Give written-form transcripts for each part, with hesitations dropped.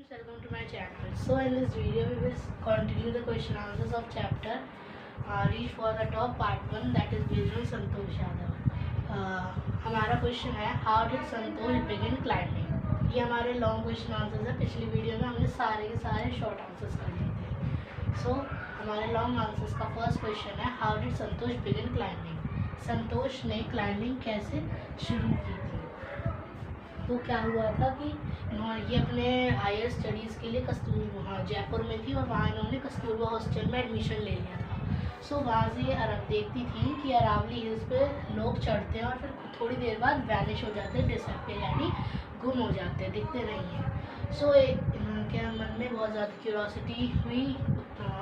friends, welcome to my channel. So in this video we will continue the question answers of chapter Reach for the Top part 1, that is based on Santosh Yadav. हमारा question है how did Santosh begin climbing. ये हमारे long question answers है. पिछली video में हमने सारे के सारे शॉर्ट आंसर्स कर लिए थे. सो हमारे लॉन्ग आंसर्स का फर्स्ट क्वेश्चन है how did Santosh begin climbing. संतोष ने क्लाइंबिंग कैसे शुरू की थी. तो क्या हुआ था कि ये अपने हायर स्टडीज़ के लिए कस्तूरबा जयपुर में थी और वहाँ इन्होंने कस्तूरबा हॉस्टल में एडमिशन ले लिया था. सो वहाँ से ये देखती थी कि अरावली हिल्स पे लोग चढ़ते हैं और फिर थोड़ी देर बाद वैनिश हो जाते हैं, डिसअपियर यानी गुम हो जाते हैं, दिखते नहीं हैं. सो इनके मन में बहुत ज़्यादा क्यूरोसिटी हुई,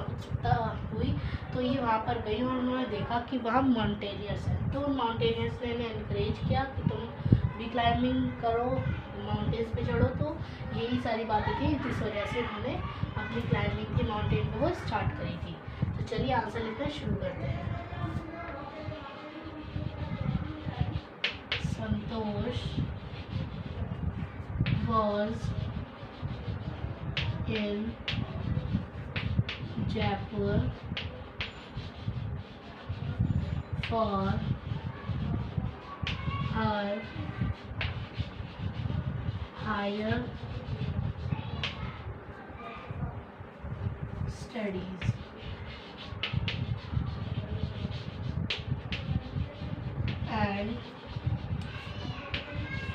उत्सुकता हुई, तो ये वहाँ पर गई और उन्होंने देखा कि वहाँ माउंटेनियर्स हैं. तो उन माउंटेनियर्स ने इन्हें इनकरेज किया कि तुम भी क्लाइंबिंग करो, माउंटेन्स पे चढ़ो. तो यही सारी बातें थी जिस वजह से उन्होंने अपनी क्लाइंबिंग की माउंटेन पे वो स्टार्ट करी थी. तो चलिए आंसर लिखना शुरू करते हैं. संतोष was in Jaipur for her higher studies. And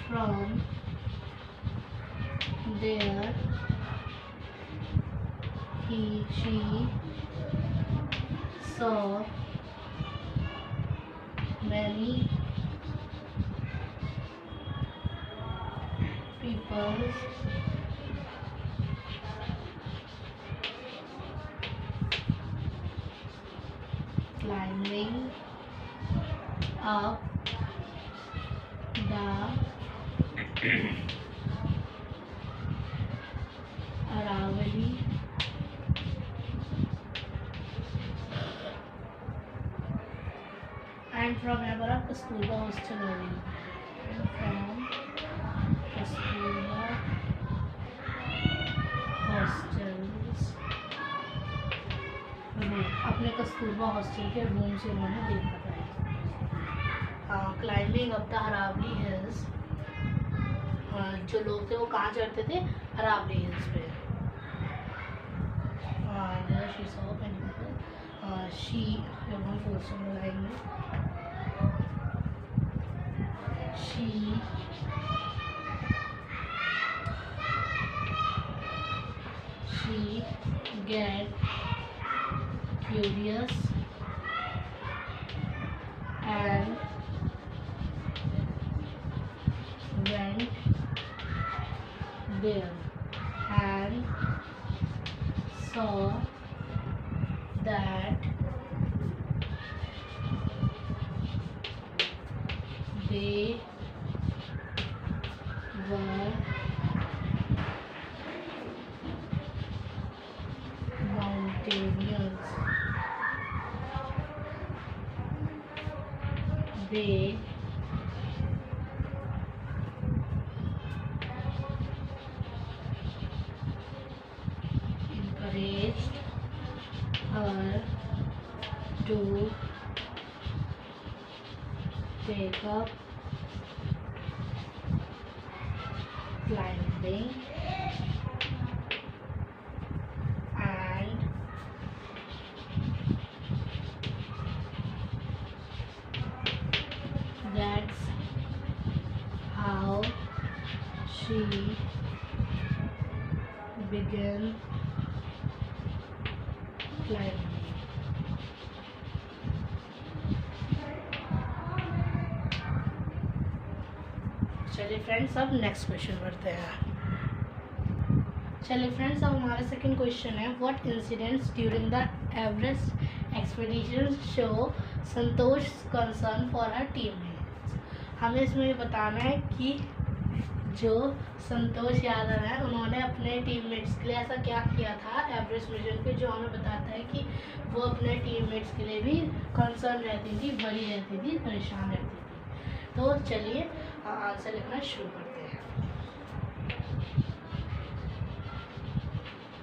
from there she saw many people climbing up the Aravali and from यहाँ कस्तूरबा हॉस्टल हो गई. फ्रॉम कस्तूरबा हॉस्टल्स अपने कस्तूरबा हॉस्टल के रूम से उन्होंने देखा था. Climbing up the Aravalli hills, जो लोग थे वो कहाँ चढ़ते थे, अरावली हिल्स पे. She saw many people, she लगाएंगे. she get curious and went there and saw that they were mountaineers. They encouraged her to take up climbing and that's how she began climbing. चलिए friends अब next question बढ़ते हैं. चलिए friends अब हमारा second question है what incidents during the Everest expedition show Santosh concern for her teammates. हमें इसमें ये बताना है कि जो संतोष यादव है उन्होंने अपने टीममेट्स के लिए ऐसा क्या किया था एवरेस्ट मिशन पे, जो हमें बताता है कि वो अपने टीममेट्स के लिए भी कंसर्न रहती थी, वरी रहती थी, परेशान रहती थी. तो चलिए आंसर लिखना शुरू करते हैं.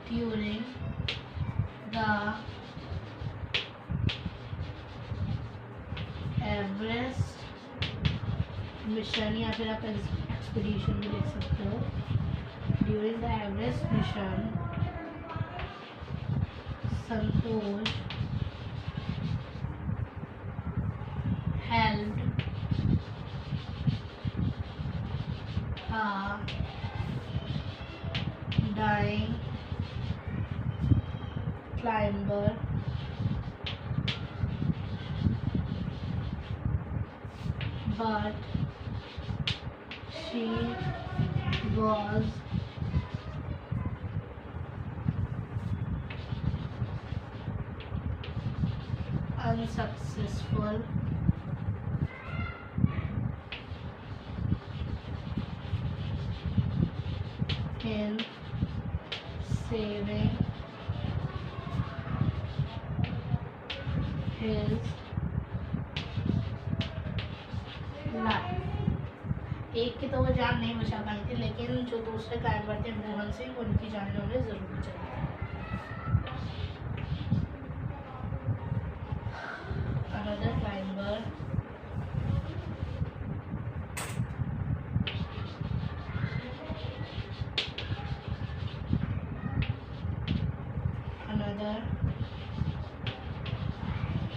during the एवरेस्ट मिशन, या फिर आप एक्सपीडिशन भी लिख सकते हो, during the Everest mission Santosh helped a dying climber but she was unsuccessful in saving his life। एक की तो वो जान नहीं बचा पाई थी, लेकिन जो दूसरे क्लाइंबर थे मोहन सिंह, उनकी जान उन्हें जरूर बचाई। Another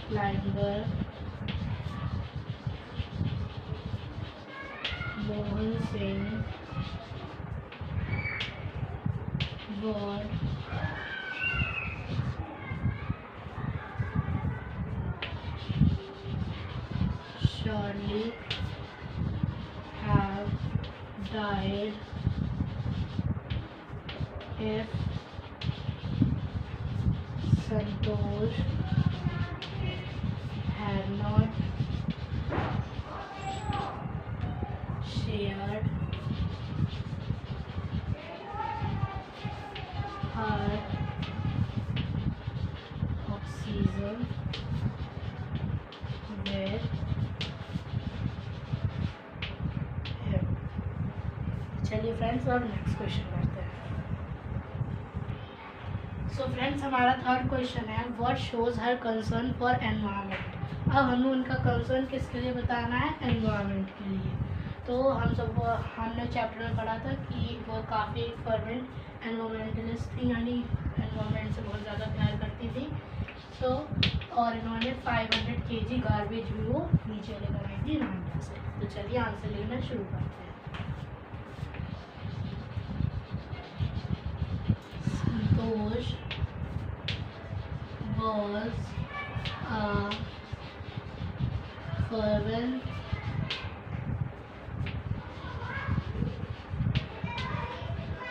climber Mohan Singh would surely have died if Santosh had not shared her oxygen with him। चलिए फ्रेंड्स, और नेक्स्ट क्वेश्चन करते हैं। सो फ्रेंड्स, हमारा थर्ड क्वेश्चन है what shows her concern for environment. अब हमें उनका कंसर्न किसके लिए बताना है? एनवायरनमेंट के लिए। तो हमने चैप्टर में पढ़ा था कि वो काफ़ी फर्वेंट एनवायरमेंटलिस्ट थी, यानी एनवायरनमेंट से बहुत ज़्यादा प्यार करती थी। और इन्होंने 500 kg गार्बेज भी वो नीचे लेकर आई थी नांडा से। तो चलिए आंसर लिखना शुरू करते हैं। संतोष was a fervent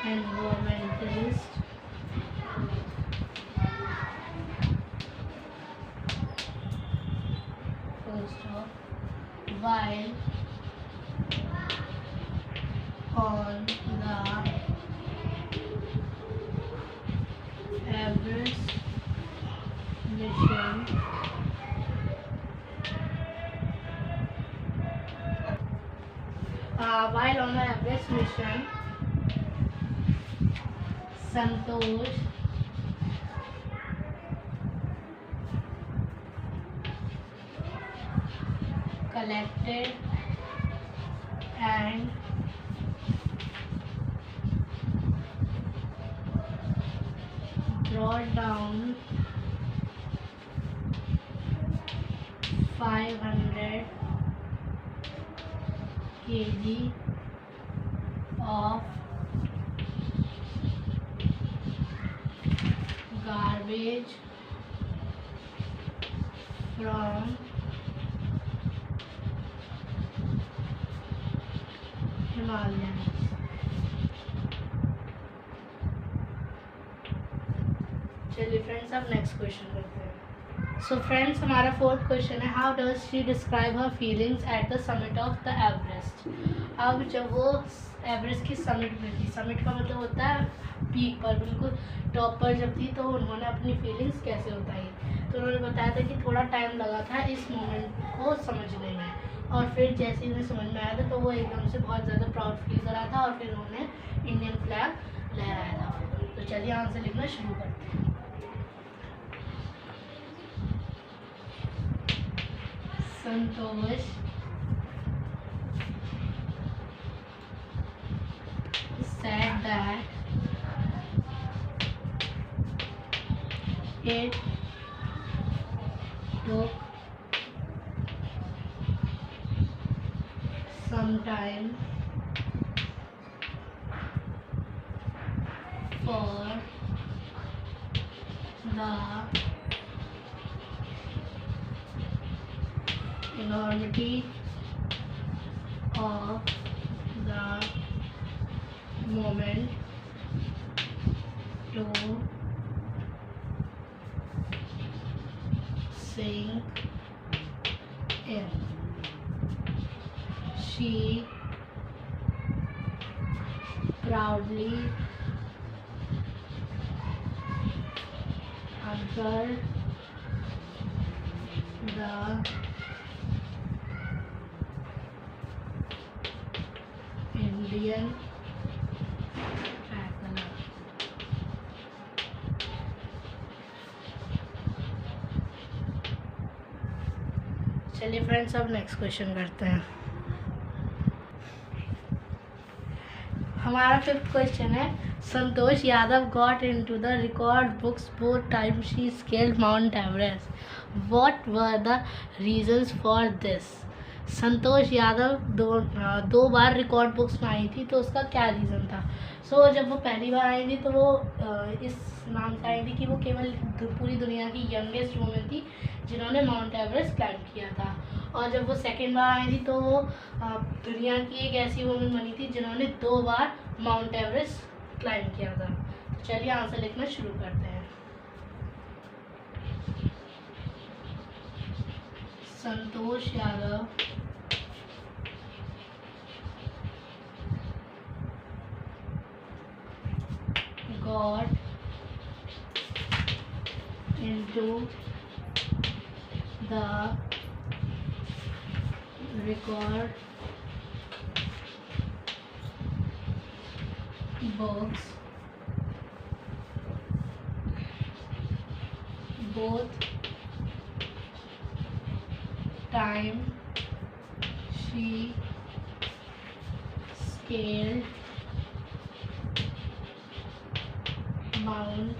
environmentalist while on the Everest mission Santosh collected and brought down 500 kg of garbage from Himalayas। चलिए फ्रेंड्स, अब नेक्स्ट क्वेश्चन करते हैं। सो फ्रेंड्स, हमारा फोर्थ क्वेश्चन है how does she describe her feelings at the summit of the Everest. अब जब वो Everest की समिट में थी, समिट का मतलब होता है पीक पर, बिल्कुल टॉप पर जब थी, तो उन्होंने अपनी फीलिंग्स कैसे बताई। तो उन्होंने बताया था कि थोड़ा टाइम लगा था इस मोमेंट को समझने में, और फिर जैसे ही उन्हें समझ में आया था तो वो एकदम से बहुत ज़्यादा प्राउड फील कर रहा था, और फिर उन्होंने इंडियन फ्लैग लहराया था। तो चलिए आंसर लिखना शुरू करते हैं। संतोष said that it took some time for the enormity of the moment to sink in. She proudly anchored the Indian traveler. चलिए फ्रेंड्स, अब नेक्स्ट क्वेश्चन करते हैं। हमारा फिफ्थ क्वेश्चन है, Santosh Yadav got into the record books both time she scaled Mount Everest. What were the reasons for this? Santosh Yadav दो बार record books में आई थी, तो उसका क्या रीज़न था? जब वो पहली बार आई थी तो वो इस नाम से आई थी कि वो केवल पूरी दुनिया की यंगेस्ट वुमेन थी जिन्होंने माउंट एवरेस्ट क्लाइंब किया था। और जब वो सेकेंड बार आई थी तो वो दुनिया की एक ऐसी वुमेन बनी थी जिन्होंने 2 बार माउंट एवरेस्ट क्लाइंब किया था। तो चलिए आंसर लिखना शुरू करते हैं। Santosh Yadav got into the record books both time she scaled Mount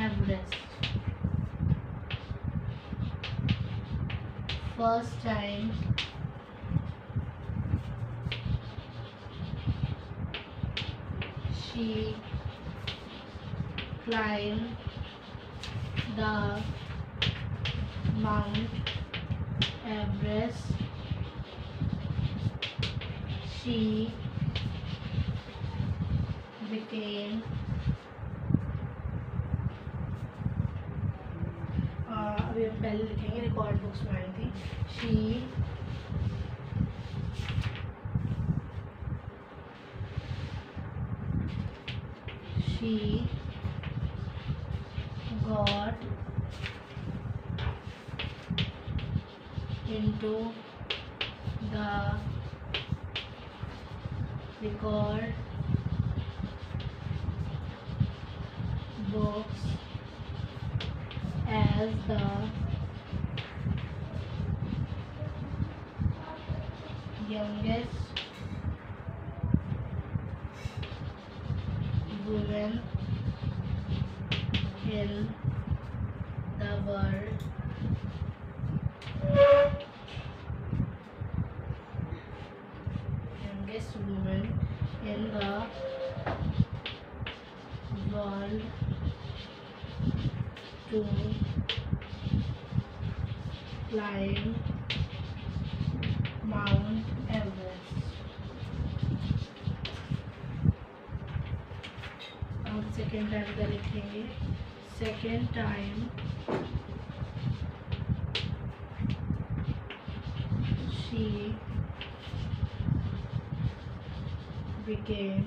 Everest. First time she climbed the Mount Everest, she became अभी हम पहले लिखेंगे, रिकॉर्ड बुक्स में आई थी। she got into the record books as the youngest woman in the world. Youngest woman in the world to climb Mount Everest. अब second time का लिखेंगे। Second time she became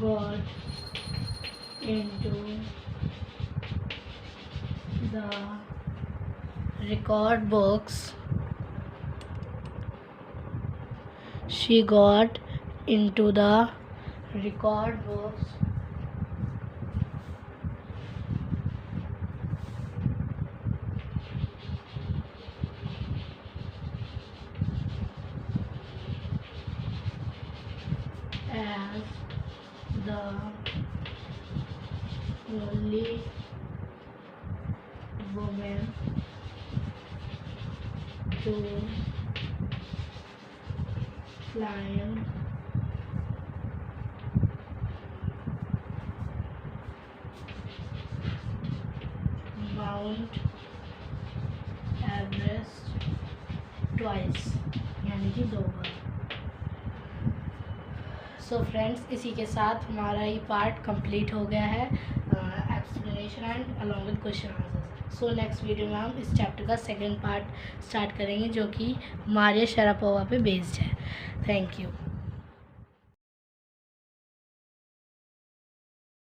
got into the record books. She got into the record books as the only woman to climb Mount Everest twice, यानी कि 2 बार। So friends, इसी के साथ हमारा ये पार्ट कंप्लीट हो गया है, explanation and along with question answers. So next video में हम इस चैप्टर का सेकंड पार्ट स्टार्ट करेंगे, जो कि मारिया शरापोवा पे बेस्ड है। Thank you.